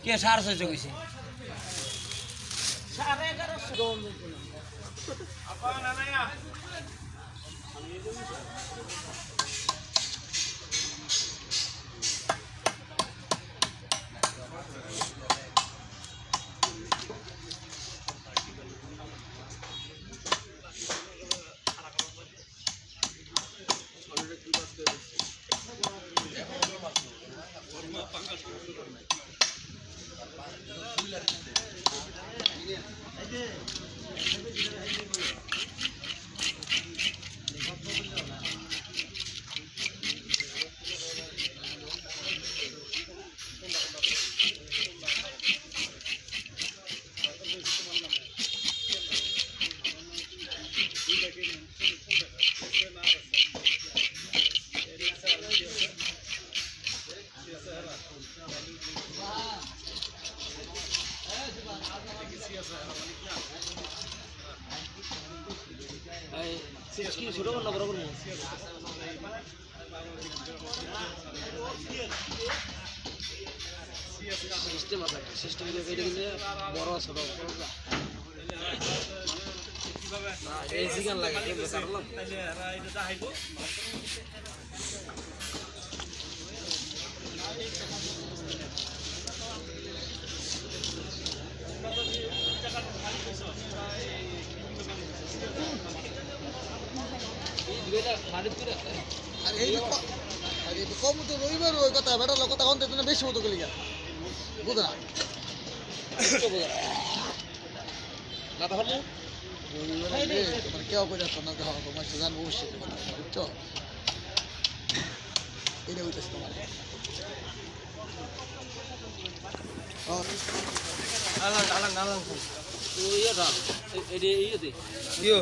কে 650 কইছে সিস্কি ছোট না বরাবর না সিস্টেম আছে সিস্টেম দিয়ে এটা কিন্তু বড় ছোট কিভাবে না এই সিগান লাগে কেমনে কাটলাম তাহলে এরা এটা দেখাইবো আরে কম তো রবিবার ওই কথা বেটার কথা কোন দিন বেশি হতো গেলি বুঝ না না তাহলে তোমার কেউ করে আসতো না দেখো তোমার সে জানবো অবশ্যই কথা বুঝছো এটা হইতেছে তোমার আলাং আলাং আলাং তো ইয়া এটা ইয়ে দে ইয়ো